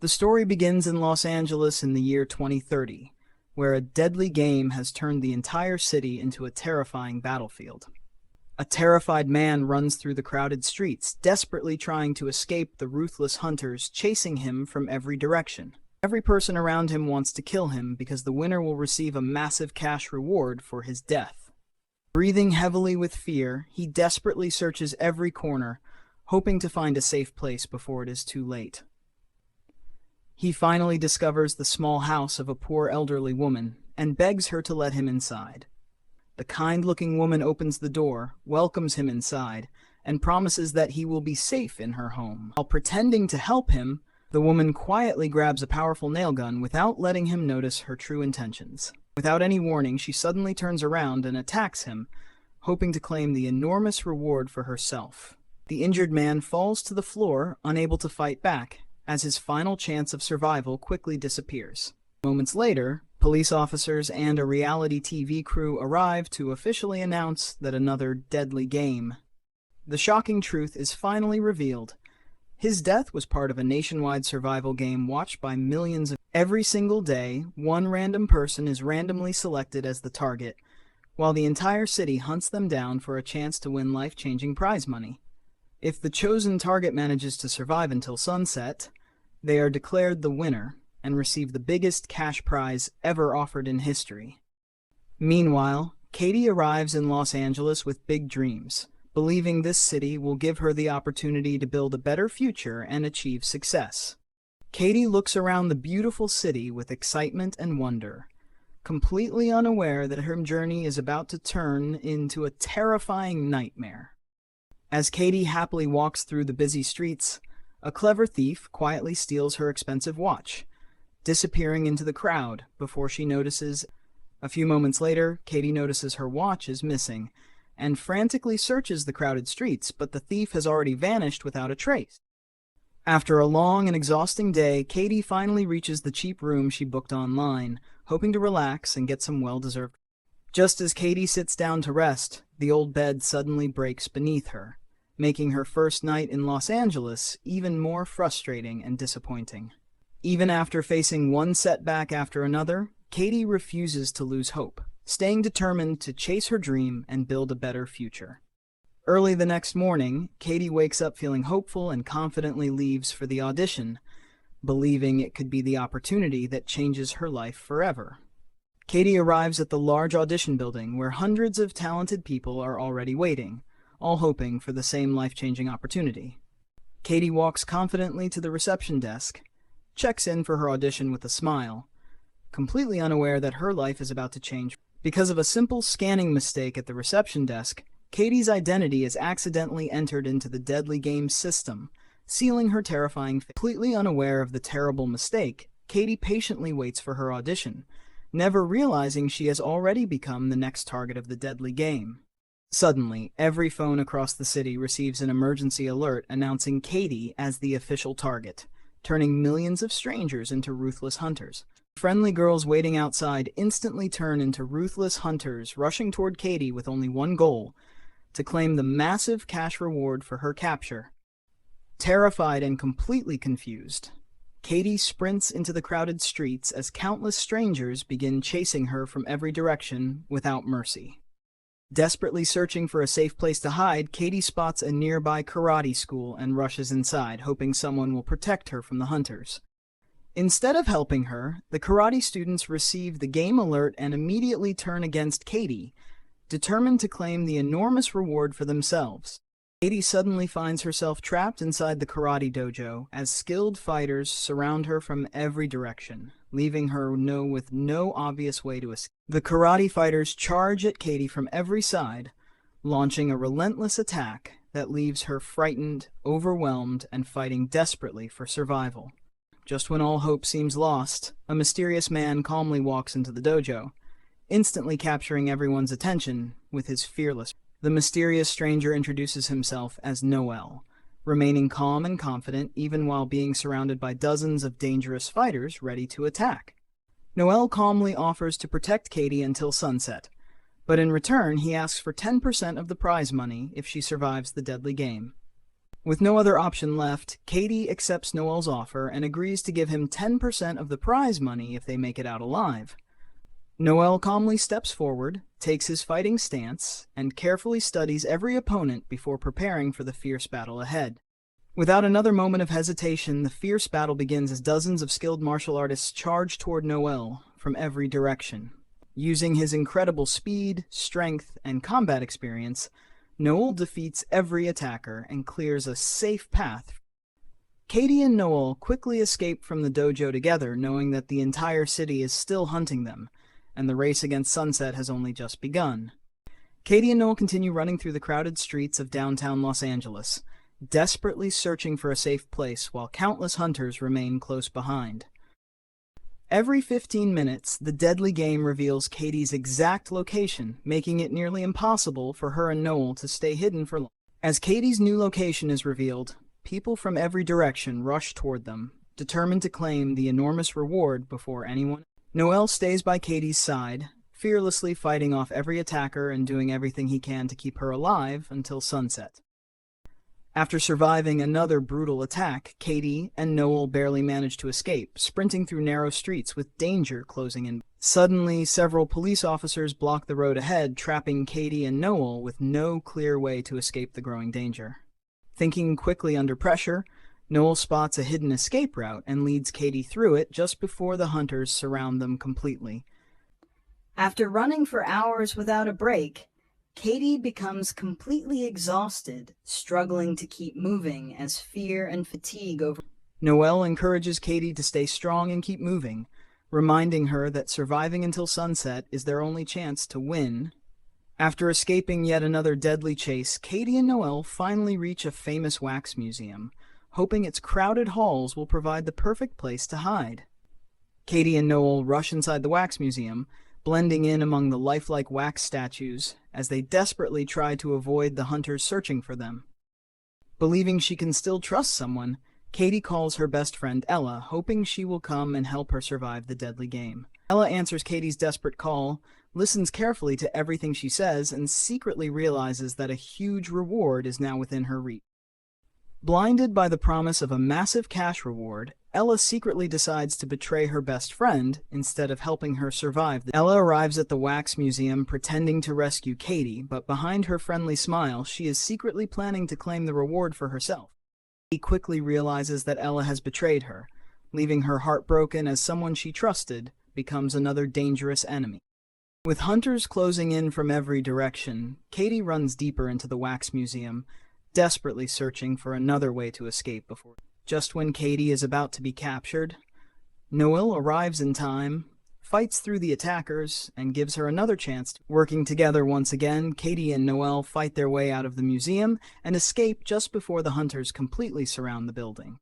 The story begins in Los Angeles in the year 2030, where a deadly game has turned the entire city into a terrifying battlefield. A terrified man runs through the crowded streets, desperately trying to escape the ruthless hunters chasing him from every direction. Every person around him wants to kill him because the winner will receive a massive cash reward for his death. Breathing heavily with fear, he desperately searches every corner, hoping to find a safe place before it is too late. He finally discovers the small house of a poor elderly woman and begs her to let him inside. The kind-looking woman opens the door, welcomes him inside, and promises that he will be safe in her home. While pretending to help him, the woman quietly grabs a powerful nail gun without letting him notice her true intentions. Without any warning, she suddenly turns around and attacks him, hoping to claim the enormous reward for herself. The injured man falls to the floor, unable to fight back, as his final chance of survival quickly disappears. Moments later, police officers and a reality TV crew arrive to officially announce that another deadly game. The shocking truth is finally revealed. His death was part of a nationwide survival game watched by millions of. Every single day, one random person is randomly selected as the target, while the entire city hunts them down for a chance to win life-changing prize money. If the chosen target manages to survive until sunset, they are declared the winner and receive the biggest cash prize ever offered in history. Meanwhile, Katie arrives in Los Angeles with big dreams, believing this city will give her the opportunity to build a better future and achieve success. Katie looks around the beautiful city with excitement and wonder, completely unaware that her journey is about to turn into a terrifying nightmare. As Katie happily walks through the busy streets, a clever thief quietly steals her expensive watch, disappearing into the crowd before she notices. A few moments later, Katie notices her watch is missing and frantically searches the crowded streets, but the thief has already vanished without a trace. After a long and exhausting day, Katie finally reaches the cheap room she booked online, hoping to relax and get some well-deserved. Just as Katie sits down to rest, the old bed suddenly breaks beneath her, making her first night in Los Angeles even more frustrating and disappointing. Even after facing one setback after another, Katie refuses to lose hope, staying determined to chase her dream and build a better future. Early the next morning, Katie wakes up feeling hopeful and confidently leaves for the audition, believing it could be the opportunity that changes her life forever. Katie arrives at the large audition building where hundreds of talented people are already waiting, all hoping for the same life-changing opportunity. Katie walks confidently to the reception desk, checks in for her audition with a smile, completely unaware that her life is about to change. Because of a simple scanning mistake at the reception desk, Katie's identity is accidentally entered into the deadly game system, sealing her terrifying fate. Completely unaware of the terrible mistake, Katie patiently waits for her audition, never realizing she has already become the next target of the deadly game. Suddenly, every phone across the city receives an emergency alert announcing Katie as the official target, turning millions of strangers into ruthless hunters. Friendly girls waiting outside instantly turn into ruthless hunters rushing toward Katie with only one goal: to claim the massive cash reward for her capture. Terrified and completely confused, Katie sprints into the crowded streets as countless strangers begin chasing her from every direction without mercy. Desperately searching for a safe place to hide, Katie spots a nearby karate school and rushes inside, hoping someone will protect her from the hunters. Instead of helping her, the karate students receive the game alert and immediately turn against Katie, determined to claim the enormous reward for themselves. Katie suddenly finds herself trapped inside the karate dojo as skilled fighters surround her from every direction, leaving her with no obvious way to escape. The karate fighters charge at Katie from every side, launching a relentless attack that leaves her frightened, overwhelmed, and fighting desperately for survival. Just when all hope seems lost, a mysterious man calmly walks into the dojo, instantly capturing everyone's attention with his fearless. The mysterious stranger introduces himself as Noel, remaining calm and confident even while being surrounded by dozens of dangerous fighters ready to attack. Noel calmly offers to protect Katie until sunset, but in return he asks for 10% of the prize money if she survives the deadly game. With no other option left, Katie accepts Noel's offer and agrees to give him 10% of the prize money if they make it out alive. Noel calmly steps forward, takes his fighting stance, and carefully studies every opponent before preparing for the fierce battle ahead. Without another moment of hesitation, the fierce battle begins as dozens of skilled martial artists charge toward Noel from every direction. Using his incredible speed, strength, and combat experience, Noel defeats every attacker and clears a safe path. Katie and Noel quickly escape from the dojo together, knowing that the entire city is still hunting them, and the race against sunset has only just begun. Katie and Noel continue running through the crowded streets of downtown Los Angeles, desperately searching for a safe place while countless hunters remain close behind. Every 15 minutes, the deadly game reveals Katie's exact location, making it nearly impossible for her and Noel to stay hidden for long. As Katie's new location is revealed, people from every direction rush toward them, determined to claim the enormous reward before anyone. Noel stays by Katie's side, fearlessly fighting off every attacker and doing everything he can to keep her alive until sunset. After surviving another brutal attack, Katie and Noel barely manage to escape, sprinting through narrow streets with danger closing in. Suddenly, several police officers block the road ahead, trapping Katie and Noel with no clear way to escape the growing danger. Thinking quickly under pressure, Noel spots a hidden escape route and leads Katie through it just before the hunters surround them completely. After running for hours without a break, Katie becomes completely exhausted, struggling to keep moving as fear and fatigue over. Noel encourages Katie to stay strong and keep moving, reminding her that surviving until sunset is their only chance to win. After escaping yet another deadly chase, Katie and Noel finally reach a famous wax museum, hoping its crowded halls will provide the perfect place to hide. Katie and Noel rush inside the wax museum, blending in among the lifelike wax statues as they desperately try to avoid the hunters searching for them. Believing she can still trust someone, Katie calls her best friend Ella, hoping she will come and help her survive the deadly game. Ella answers Katie's desperate call, listens carefully to everything she says, and secretly realizes that a huge reward is now within her reach. Blinded by the promise of a massive cash reward, Ella secretly decides to betray her best friend instead of helping her survive. Ella arrives at the wax museum pretending to rescue Katie, but behind her friendly smile, she is secretly planning to claim the reward for herself. Katie quickly realizes that Ella has betrayed her, leaving her heartbroken as someone she trusted becomes another dangerous enemy. With hunters closing in from every direction, Katie runs deeper into the wax museum, desperately searching for another way to escape before. Just when Katie is about to be captured, Noel arrives in time, fights through the attackers, and gives her another chance. Working together once again, Katie and Noel fight their way out of the museum and escape just before the hunters completely surround the building.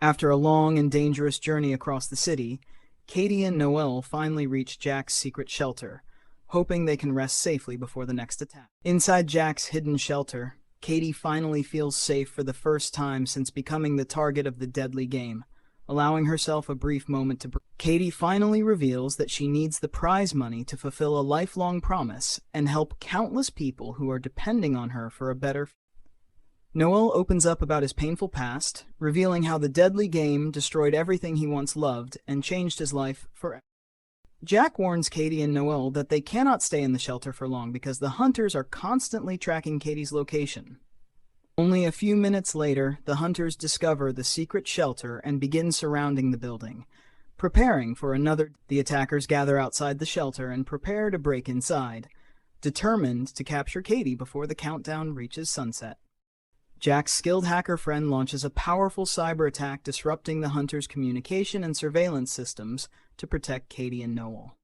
After a long and dangerous journey across the city, Katie and Noel finally reach Jack's secret shelter, hoping they can rest safely before the next attack. Inside Jack's hidden shelter, Katie finally feels safe for the first time since becoming the target of the deadly game, allowing herself a brief moment to breathe. Katie finally reveals that she needs the prize money to fulfill a lifelong promise and help countless people who are depending on her for a better future. Noel opens up about his painful past, revealing how the deadly game destroyed everything he once loved and changed his life forever. Jack warns Katie and Noel that they cannot stay in the shelter for long because the hunters are constantly tracking Katie's location. Only a few minutes later, the hunters discover the secret shelter and begin surrounding the building, preparing for another. The attackers gather outside the shelter and prepare to break inside, determined to capture Katie before the countdown reaches sunset. Jack's skilled hacker friend launches a powerful cyber attack, disrupting the hunters' communication and surveillance systems to protect Katie and Noel.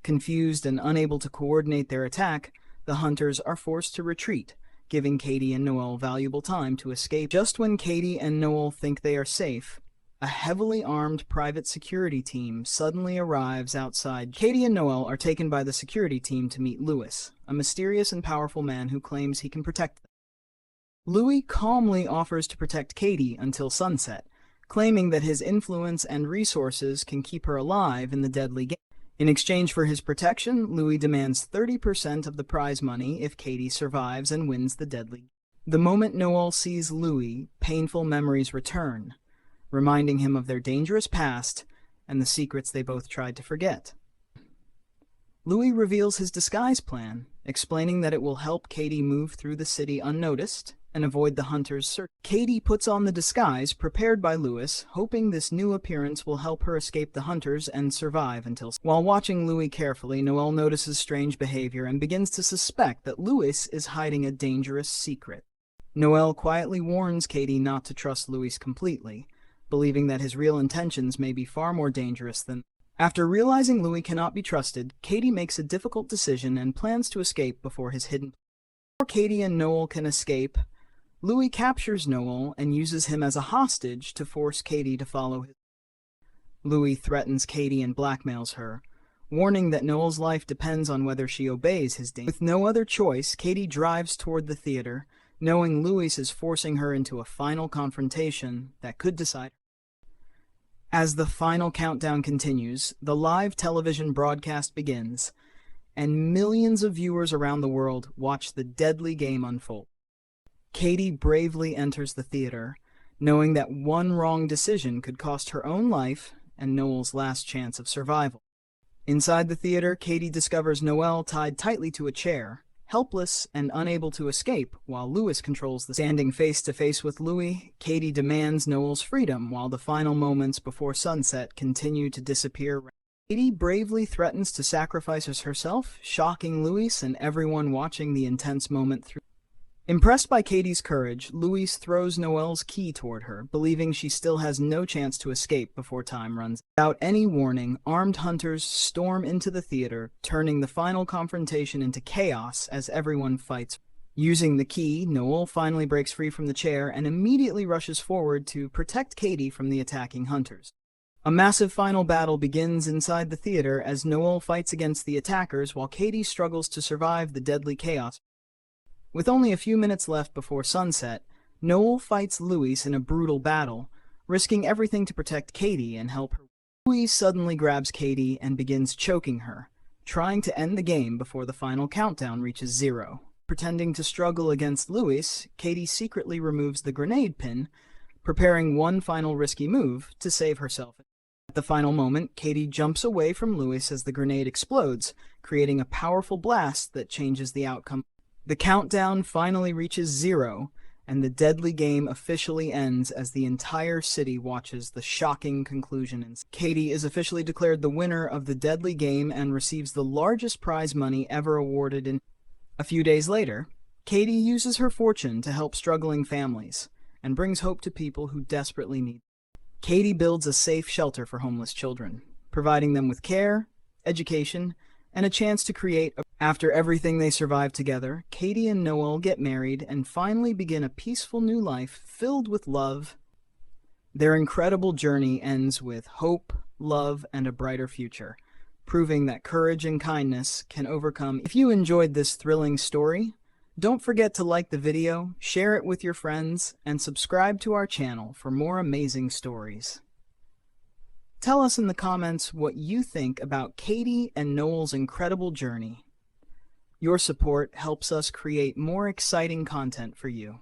Confused and unable to coordinate their attack, the hunters are forced to retreat, giving Katie and Noel valuable time to escape. Just when Katie and Noel think they are safe, a heavily armed private security team suddenly arrives outside. Katie and Noel are taken by the security team to meet Louis, a mysterious and powerful man who claims he can protect them. Louis calmly offers to protect Katie until sunset, claiming that his influence and resources can keep her alive in the deadly game. In exchange for his protection, Louis demands 30% of the prize money if Katie survives and wins the deadly game. The moment Noel sees Louis, painful memories return, reminding him of their dangerous past and the secrets they both tried to forget. Louis reveals his disguise plan, explaining that it will help Katie move through the city unnoticed and avoid the hunters' search. Katie puts on the disguise prepared by Louis, hoping this new appearance will help her escape the hunters and survive until... While watching Louis carefully, Noel notices strange behavior and begins to suspect that Louis is hiding a dangerous secret. Noel quietly warns Katie not to trust Louis completely, believing that his real intentions may be far more dangerous than... After realizing Louis cannot be trusted, Katie makes a difficult decision and plans to escape before his hidden... Before Katie and Noel can escape, Louis captures Noel and uses him as a hostage to force Katie to follow him. Louis threatens Katie and blackmails her, warning that Noel's life depends on whether she obeys his demand. With no other choice, Katie drives toward the theater, knowing Louis is forcing her into a final confrontation that could decide. As the final countdown continues, the live television broadcast begins, and millions of viewers around the world watch the deadly game unfold. Katie bravely enters the theater, knowing that one wrong decision could cost her own life and Noel's last chance of survival. Inside the theater, Katie discovers Noel tied tightly to a chair, helpless and unable to escape, while Louis controls the... Standing face to face with Louis, Katie demands Noel's freedom while the final moments before sunset continue to disappear. Katie bravely threatens to sacrifice herself, shocking Louis and everyone watching the intense moment through. Impressed by Katie's courage, Louis throws Noel's key toward her, believing she still has no chance to escape before time runs. Without any warning, armed hunters storm into the theater, turning the final confrontation into chaos as everyone fights. Using the key, Noel finally breaks free from the chair and immediately rushes forward to protect Katie from the attacking hunters. A massive final battle begins inside the theater as Noel fights against the attackers while Katie struggles to survive the deadly chaos. With only a few minutes left before sunset, Noel fights Louis in a brutal battle, risking everything to protect Katie and help her. Louis suddenly grabs Katie and begins choking her, trying to end the game before the final countdown reaches 0. Pretending to struggle against Louis, Katie secretly removes the grenade pin, preparing one final risky move to save herself. At the final moment, Katie jumps away from Louis as the grenade explodes, creating a powerful blast that changes the outcome. The countdown finally reaches 0, and the deadly game officially ends as the entire city watches the shocking conclusion. Katie is officially declared the winner of the deadly game and receives the largest prize money ever awarded in... A few days later, Katie uses her fortune to help struggling families and brings hope to people who desperately need. Katie builds a safe shelter for homeless children, providing them with care, education, and a chance to create a... After everything they survive together, Katie and Noel get married and finally begin a peaceful new life filled with love. Their incredible journey ends with hope, love, and a brighter future, proving that courage and kindness can overcome. If you enjoyed this thrilling story, don't forget to like the video, share it with your friends, and subscribe to our channel for more amazing stories. Tell us in the comments what you think about Katie and Noel's incredible journey. Your support helps us create more exciting content for you.